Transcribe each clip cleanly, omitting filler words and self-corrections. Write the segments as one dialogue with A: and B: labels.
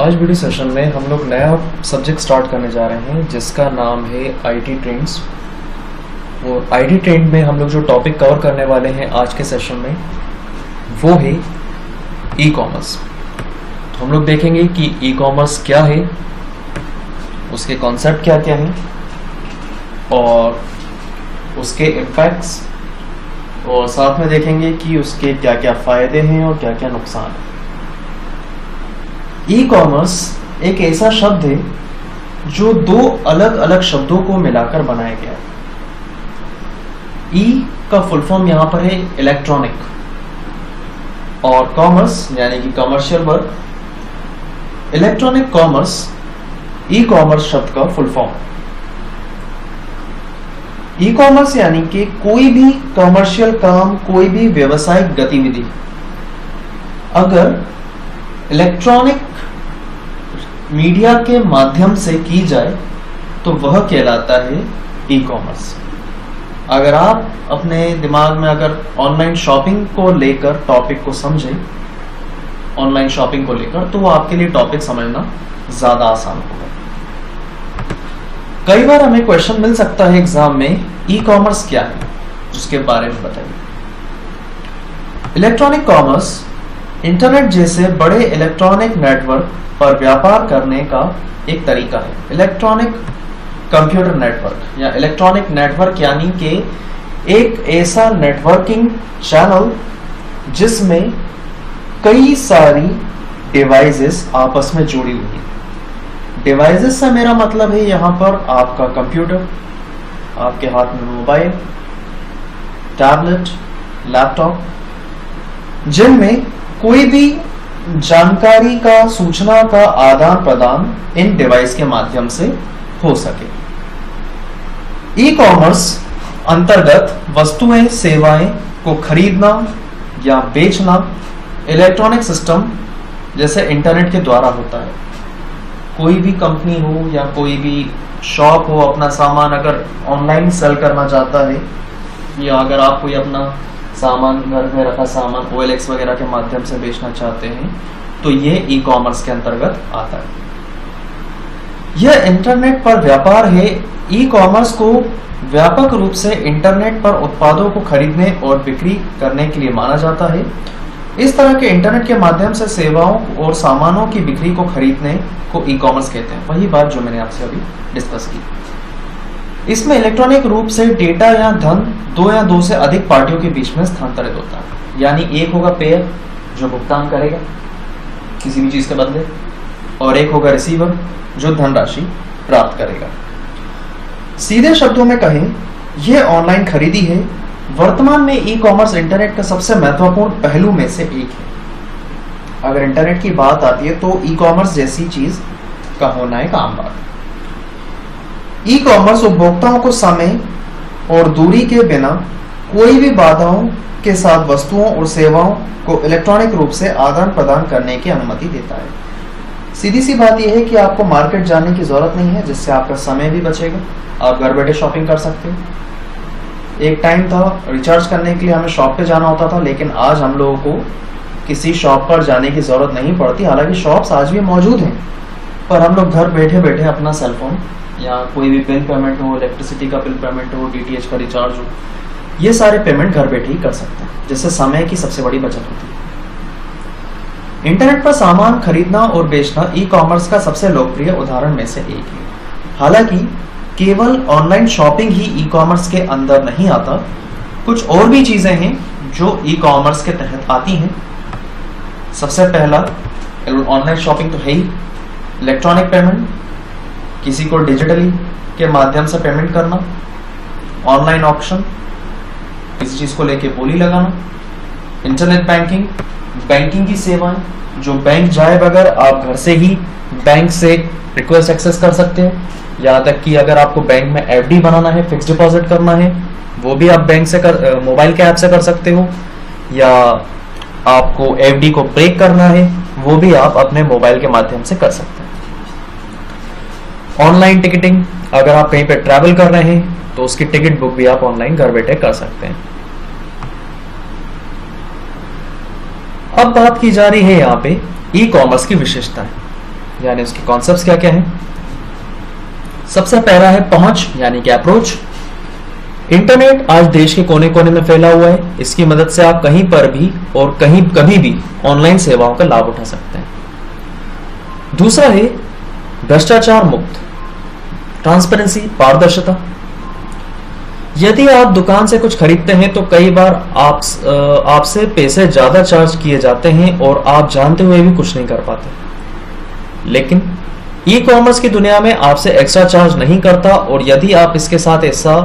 A: आज video session में हम लोग नया सब्जेक्ट स्टार्ट करने जा रहे हैं जिसका नाम है आईटी ट्रेंड्स। और आईटी ट्रेंड में हम लोग जो टॉपिक कवर करने वाले हैं आज के सेशन में वो है ई कॉमर्स। हम लोग देखेंगे कि ई कॉमर्स क्या है, उसके कॉन्सेप्ट क्या क्या हैं और उसके इम्पैक्ट्स, और साथ में देखेंगे कि उसके क्या क्या फ़ायदे हैं और क्या क्या नुकसान हैं। ई कॉमर्स एक ऐसा शब्द है जो दो अलग अलग शब्दों को मिलाकर बनाया गया है। ई का फुल फॉर्म यहां पर है इलेक्ट्रॉनिक, और कॉमर्स यानी कि commercial work. Electronic commerce e commerce शब्द का फुल फॉर्म। ई कॉमर्स यानी कि कोई भी कमर्शियल काम, कोई भी व्यवसायिक गतिविधि अगर इलेक्ट्रॉनिक मीडिया के माध्यम से की जाए तो वह कहलाता है ई कॉमर्स। अगर आप अपने दिमाग में अगर ऑनलाइन शॉपिंग को लेकर टॉपिक को समझें, ऑनलाइन शॉपिंग को लेकर, तो वो आपके लिए टॉपिक समझना ज्यादा आसान होगा। कई बार हमें क्वेश्चन मिल सकता है एग्जाम में, ई कॉमर्स क्या है, उसके बारे में बताइए। इलेक्ट्रॉनिक कॉमर्स इंटरनेट जैसे बड़े इलेक्ट्रॉनिक नेटवर्क पर व्यापार करने का एक तरीका है। इलेक्ट्रॉनिक कंप्यूटर नेटवर्क या इलेक्ट्रॉनिक नेटवर्क यानी कि एक ऐसा नेटवर्किंग चैनल जिसमें कई सारी डिवाइसेस आपस में जुड़ी हुई हैं। डिवाइसेस से मेरा मतलब है यहाँ पर आपका कंप्यूटर, आपके हाथ में मोबाइल, टैबलेट, लैपटॉप, जिनमें कोई भी जानकारी का, सूचना का आदान प्रदान इन डिवाइस के माध्यम से हो सके। ई कॉमर्स अंतर्गत वस्तुएं, सेवाएं को खरीदना या बेचना इलेक्ट्रॉनिक सिस्टम जैसे इंटरनेट के द्वारा होता है। कोई भी कंपनी हो या कोई भी शॉप हो, अपना सामान अगर ऑनलाइन सेल करना चाहता है, या अगर आप कोई अपना सामान, घर में रखा सामान OLX वगैरह के माध्यम से बेचना चाहते हैं, तो ये ई कॉमर्स के अंतर्गत आता है। यह इंटरनेट पर व्यापार है। ई कॉमर्स को व्यापक रूप से इंटरनेट पर उत्पादों को खरीदने और बिक्री करने के लिए माना जाता है। इस तरह के इंटरनेट के माध्यम से सेवाओं और सामानों की बिक्री को खरीदने को ई कॉमर्स कहते हैं। वही बात जो मैंने आपसे अभी डिस्कस की। इसमें इलेक्ट्रॉनिक रूप से डेटा या धन दो या दो से अधिक पार्टियों के बीच में स्थानांतरित होता है। यानी एक होगा पेयर जो भुगतान करेगा किसी भी चीज के बदले, और एक होगा रिसीवर जो धनराशि प्राप्त करेगा। सीधे शब्दों में कहें, यह ऑनलाइन खरीदी है। वर्तमान में ई कॉमर्स इंटरनेट का सबसे महत्वपूर्ण पहलू में से एक है। अगर इंटरनेट की बात आती है तो ई कॉमर्स जैसी चीज का होना एक आम बात है। ई कॉमर्स उपभोक्ताओं को समय और दूरी के बिना कोई भी बाधाओं के साथ वस्तुओं और सेवाओं को इलेक्ट्रॉनिक रूप से आदान प्रदान करने की अनुमति देता है। सीधी सी बात यह है कि आपको मार्केट जाने की जरूरत नहीं है, जिससे आपका समय भी बचेगा। आप घर बैठे शॉपिंग कर सकते हो। एक टाइम था रिचार्ज करने के लिए हमें शॉप पे जाना होता था, लेकिन आज हम लोगों को किसी शॉप पर जाने की जरूरत नहीं पड़ती। हालांकि शॉप्स आज भी मौजूद हैं, पर हम लोग घर बैठे बैठे अपना सेलफोन या कोई भी बिल पेमेंट हो, इलेक्ट्रिसिटी का बिल पेमेंट हो, DTH का रिचार्ज हो, ये सारे पेमेंट घर बैठे ही कर सकते हैं, जिससे समय की सबसे बड़ी बचत होती है। इंटरनेट पर सामान खरीदना और बेचना ई कॉमर्स का सबसे लोकप्रिय उदाहरण में से एक है। हालांकि केवल ऑनलाइन शॉपिंग ही ई कॉमर्स के अंदर नहीं आता, कुछ और भी चीजें हैं जो ई कॉमर्स के तहत आती हैं। सबसे पहला, ऑनलाइन शॉपिंग तो है ही, इलेक्ट्रॉनिक पेमेंट, किसी को डिजिटली के माध्यम से पेमेंट करना, ऑनलाइन ऑक्शन, किसी चीज को लेके बोली लगाना, इंटरनेट बैंकिंग, बैंकिंग की सेवाएं, जो बैंक जाए बगैर आप घर से ही बैंक से रिक्वेस्ट एक्सेस कर सकते हैं। यहाँ तक कि अगर आपको बैंक में FD बनाना है, फिक्स डिपॉजिट करना है, वो भी आप बैंक से मोबाइल के ऐप से कर सकते हो, या आपको FD को ब्रेक करना है, वो भी आप अपने मोबाइल के माध्यम से कर सकते हैं। ऑनलाइन टिकटिंग, अगर आप कहीं पे ट्रैवल कर रहे हैं तो उसकी टिकट बुक भी आप ऑनलाइन घर बैठे कर सकते हैं। अब बात की जा रही है यहाँ पे ई कॉमर्स की विशेषताएं, यानी उसके कॉन्सेप्ट्स क्या क्या हैं। सबसे पहला है पहुंच यानी कि अप्रोच। इंटरनेट आज देश के कोने कोने में फैला हुआ है। इसकी मदद से आप कहीं पर भी और कहीं कभी भी ऑनलाइन सेवाओं का लाभ उठा सकते हैं। दूसरा है भ्रष्टाचार मुक्त, ट्रांसपेरेंसी, पारदर्शिता। यदि आप दुकान से कुछ खरीदते हैं तो कई बार आपसे पैसे ज्यादा चार्ज किए जाते हैं और आप जानते हुए भी कुछ नहीं कर पाते। लेकिन ई कॉमर्स की दुनिया में आपसे एक्स्ट्रा चार्ज नहीं करता, और यदि आप इसके साथ ऐसा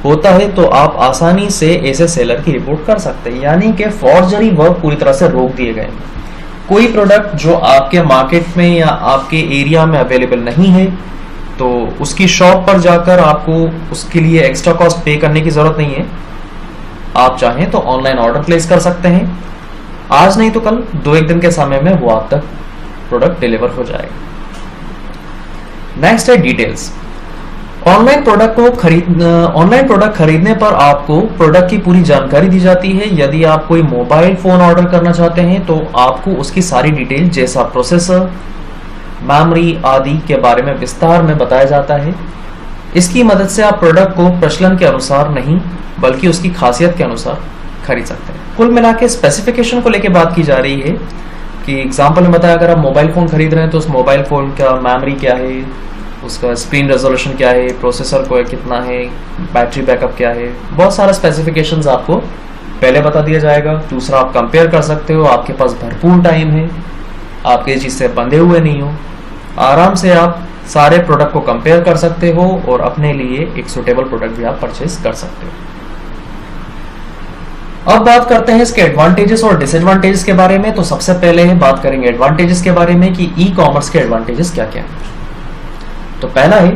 A: होता है तो आप आसानी से ऐसे सेलर की रिपोर्ट कर सकते हैं, यानी कि फॉर्जरी वर्क पूरी तरह से रोक दिए गए। कोई प्रोडक्ट जो आपके मार्केट में या आपके एरिया में अवेलेबल नहीं है तो उसकी शॉप पर जाकर आपको उसके लिए एक्स्ट्रा कॉस्ट पे करने की जरूरत नहीं है। आप चाहें तो ऑनलाइन ऑर्डर प्लेस कर सकते हैं, आज नहीं तो कल 2-1 दिन के समय में वो आप तक प्रोडक्ट डिलीवर हो जाएगा। नेक्स्ट है डिटेल्स। ऑनलाइन प्रोडक्ट खरीदने पर आपको प्रोडक्ट की पूरी जानकारी दी जाती है। यदि आप कोई मोबाइल फोन ऑर्डर करना चाहते हैं तो आपको उसकी सारी डिटेल जैसा प्रोसेसर, मेमोरी आदि के बारे में विस्तार में बताया जाता है। इसकी मदद से आप प्रोडक्ट को प्रचलन के अनुसार नहीं बल्कि उसकी खासियत के अनुसार खरीद सकते हैं। कुल मिला के स्पेसिफिकेशन को लेकर बात की जा रही है कि एग्जाम्पल में बताया, अगर आप मोबाइल फोन खरीद रहे हैं तो उस मोबाइल फोन का मेमोरी क्या है, उसका स्क्रीन रेजोल्यूशन क्या है, प्रोसेसर को कितना है, बैटरी बैकअप क्या है, बहुत सारा स्पेसिफिकेशंस आपको पहले बता दिया जाएगा। दूसरा, आप कंपेयर कर सकते हो, आपके पास भरपूर टाइम है, आप किसी चीज से बंधे हुए नहीं हो, आराम से आप सारे प्रोडक्ट को कंपेयर कर सकते हो और अपने लिए एक सुटेबल प्रोडक्ट भी आप परचेज कर सकते हो। अब बात करते हैं इसके एडवांटेजेस और डिसएडवांटेजेस के बारे में। तो सबसे पहले बात करेंगे एडवांटेजेस के बारे में कि ई कॉमर्स के एडवांटेजेस क्या क्या है। तो पहला है,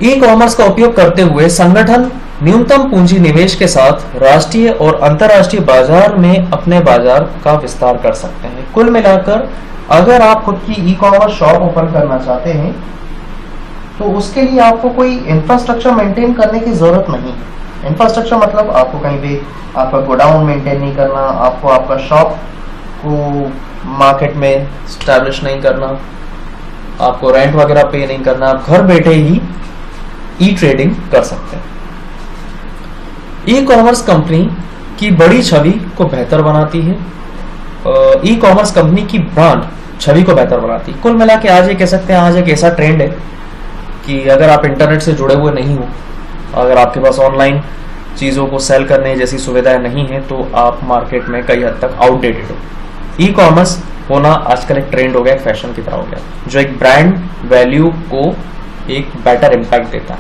A: ई कॉमर्स का उपयोग करते हुए संगठन न्यूनतम पूंजी निवेश के साथ राष्ट्रीय और अंतर्राष्ट्रीय बाजार में अपने बाजार का विस्तार कर सकते हैं। कुल मिलाकर अगर आप खुद की ई कॉमर्स शॉप ओपन करना चाहते हैं तो उसके लिए आपको कोई इंफ्रास्ट्रक्चर मेंटेन करने की जरूरत नहीं है। इंफ्रास्ट्रक्चर मतलब आपको कहीं भी आपका गोडाउन मेंटेन नहीं करना, आपको आपका शॉप को मार्केट में स्टैब्लिश नहीं करना, आपको रेंट वगैरह पे नहीं करना, आप घर बैठे ही ई ट्रेडिंग कर सकते हैं। ई कॉमर्स कंपनी की बड़ी छवि को बेहतर बनाती है। ई कॉमर्स कंपनी की ब्रांड छवि को बेहतर बनाती है। कुल मिला के आज ये कह सकते हैं, आज एक ऐसा ट्रेंड है कि अगर आप इंटरनेट से जुड़े हुए नहीं हो, अगर आपके पास ऑनलाइन चीज़ों को सेल करने जैसी सुविधाएं नहीं है तो आप मार्केट में कई हद तक आउटडेटेड हो। ई कॉमर्स होना आजकल एक ट्रेंड हो गया, एक फैशन की तरह हो गया, जो एक ब्रांड वैल्यू को एक बेटर इम्पैक्ट देता है।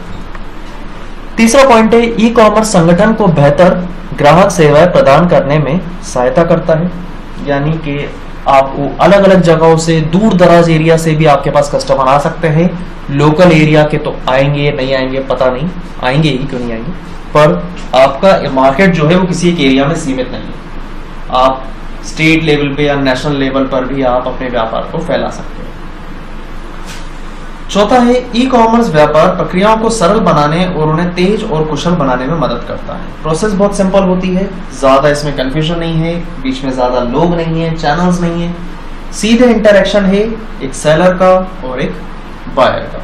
A: तीसरा पॉइंट है, ई कॉमर्स संगठन को बेहतर ग्राहक सेवाएं प्रदान करने में सहायता करता है। यानी कि आपको अलग अलग जगहों से, दूर दराज एरिया से भी आपके पास कस्टमर आ सकते हैं। लोकल एरिया के तो आएंगे नहीं आएंगे पता नहीं, आएंगे ही क्यों नहीं आएंगे, पर आपका मार्केट जो है वो किसी एक एरिया में सीमित नहीं है। आप स्टेट लेवल पे या नेशनल लेवल पर भी आप अपने व्यापार को फैला सकते हैं। चौथा है, ई कॉमर्स व्यापार प्रक्रियाओं को सरल बनाने और उन्हें तेज और कुशल बनाने में मदद करता है। प्रोसेस बहुत सिंपल होती है, ज्यादा इसमें कंफ्यूजन नहीं है, बीच में ज्यादा लोग नहीं है, चैनल्स नहीं है, सीधे इंटरेक्शन है एक सेलर का और एक बायर का।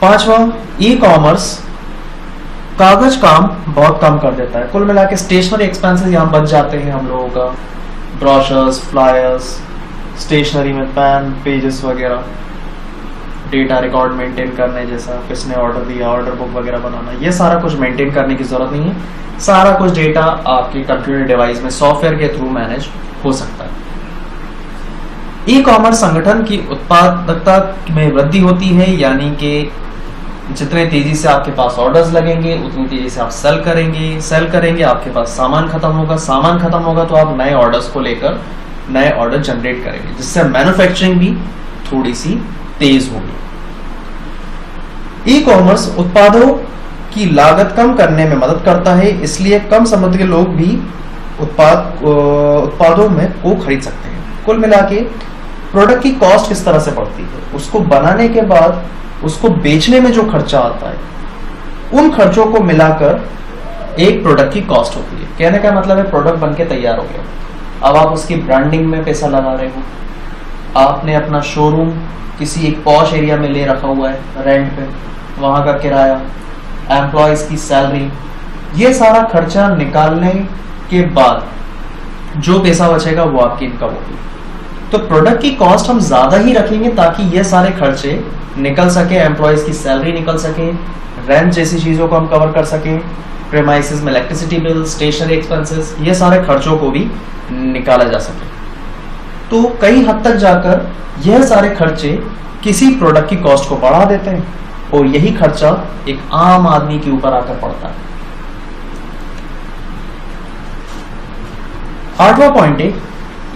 A: पांचवा, ई कॉमर्स कागज काम बहुत कम कर देता है। कुल मिला के स्टेशनरी एक्सपेंसेस यहाँ बच जाते हैं हम लोगों का, ब्रोशर्स, फ्लायर्स, स्टेशनरी में पेन, पेजेस वगैरह, डेटा रिकॉर्ड मेंटेन करने जैसा, किसने ऑर्डर दिया, ऑर्डर बुक वगैरह बनाना, ये सारा कुछ मेंटेन करने की जरूरत नहीं है। सारा कुछ डेटा आपके कंप्यूटर डिवाइस में सॉफ्टवेयर के थ्रू मैनेज हो सकता है। ई कॉमर्स संगठन की उत्पादकता में वृद्धि होती है, यानी कि जितने तेजी से आपके पास ऑर्डर्स लगेंगे उतनी तेजी से आप सेल करेंगे, आपके पास सामान खत्म होगा तो आप नए ऑर्डर्स को लेकर नए ऑर्डर जनरेट करेंगे, जिससे मैन्युफैक्चरिंग भी थोड़ी सी तेज होगी। ई कॉमर्स उत्पादों की लागत कम करने में मदद करता है, इसलिए कम समुद्र के लोग भी उत्पादों में को खरीद सकते हैं। कुल मिला के प्रोडक्ट की कॉस्ट किस तरह से बढ़ती है, उसको बनाने के बाद उसको बेचने में जो खर्चा आता है, उन खर्चों को मिलाकर एक प्रोडक्ट की कॉस्ट होती है। कहने का मतलब है प्रोडक्ट बनके तैयार हो गया, अब आप उसकी ब्रांडिंग में पैसा लगा रहे हो, आपने अपना शोरूम किसी एक पॉश एरिया में ले रखा हुआ है रेंट पे, वहाँ का किराया, एम्प्लॉयज़ की सैलरी, ये सारा खर्चा निकालने के बाद जो पैसा बचेगा वो आपकी इनकम होगी। तो प्रोडक्ट की कॉस्ट हम ज़्यादा ही रखेंगे ताकि ये सारे खर्चे निकल सके, एम्प्लॉयज़ की सैलरी निकल सके, रेंट जैसी चीज़ों को हम कवर कर सकें, प्रेमाइसिस में इलेक्ट्रिसिटी बिल, स्टेशनरी एक्सपेंसेस, ये सारे खर्चों को भी निकाला जा सके। तो कई हद तक जाकर यह सारे खर्चे किसी प्रोडक्ट की कॉस्ट को बढ़ा देते हैं और यही खर्चा एक आम आदमी के ऊपर आकर पड़ता है। 8वां पॉइंट है,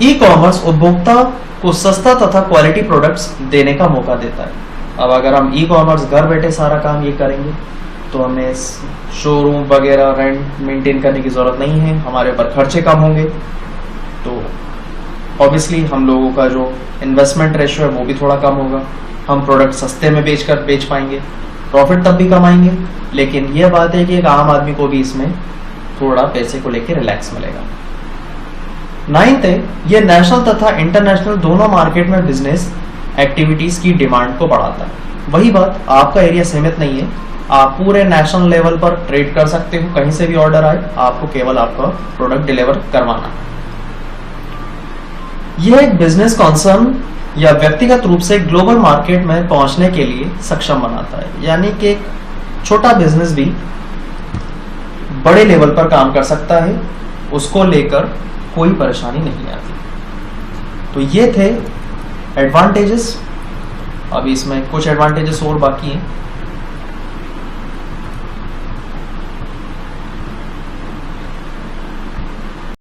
A: ई कॉमर्स उपभोक्ता को सस्ता तथा क्वालिटी प्रोडक्ट्स देने का मौका देता है। अब अगर हम ई कॉमर्स घर बैठे सारा काम ये करेंगे तो हमें शोरूम वगैरह रेंट मेंटेन करने की ज़रूरत नहीं है, हमारे ऊपर खर्चे कम होंगे, तो ऑब्वियसली हम लोगों का जो इन्वेस्टमेंट रेशियो है वो भी थोड़ा कम होगा, हम प्रोडक्ट सस्ते में बेच पाएंगे, प्रॉफिट तब भी कमाएंगे। लेकिन यह बात है कि एक आम आदमी को भी इसमें थोड़ा पैसे को लेकर रिलैक्स मिलेगा। 9th है, ये नेशनल तथा इंटरनेशनल दोनों मार्केट में बिजनेस एक्टिविटीज की डिमांड को बढ़ाता है। वही बात, आपका एरिया सीमित नहीं है, आप पूरे नेशनल लेवल पर ट्रेड कर सकते हो, कहीं से भी ऑर्डर आए आपको केवल आपका प्रोडक्ट डिलीवर करवाना है। यह एक बिजनेस कॉन्सर्न या व्यक्तिगत रूप से ग्लोबल मार्केट में पहुंचने के लिए सक्षम बनाता है, यानी कि एक छोटा बिजनेस भी बड़े लेवल पर काम कर सकता है, उसको लेकर कोई परेशानी नहीं आती। तो ये थे एडवांटेजेस। अभी इसमें कुछ एडवांटेजेस और बाकी हैं।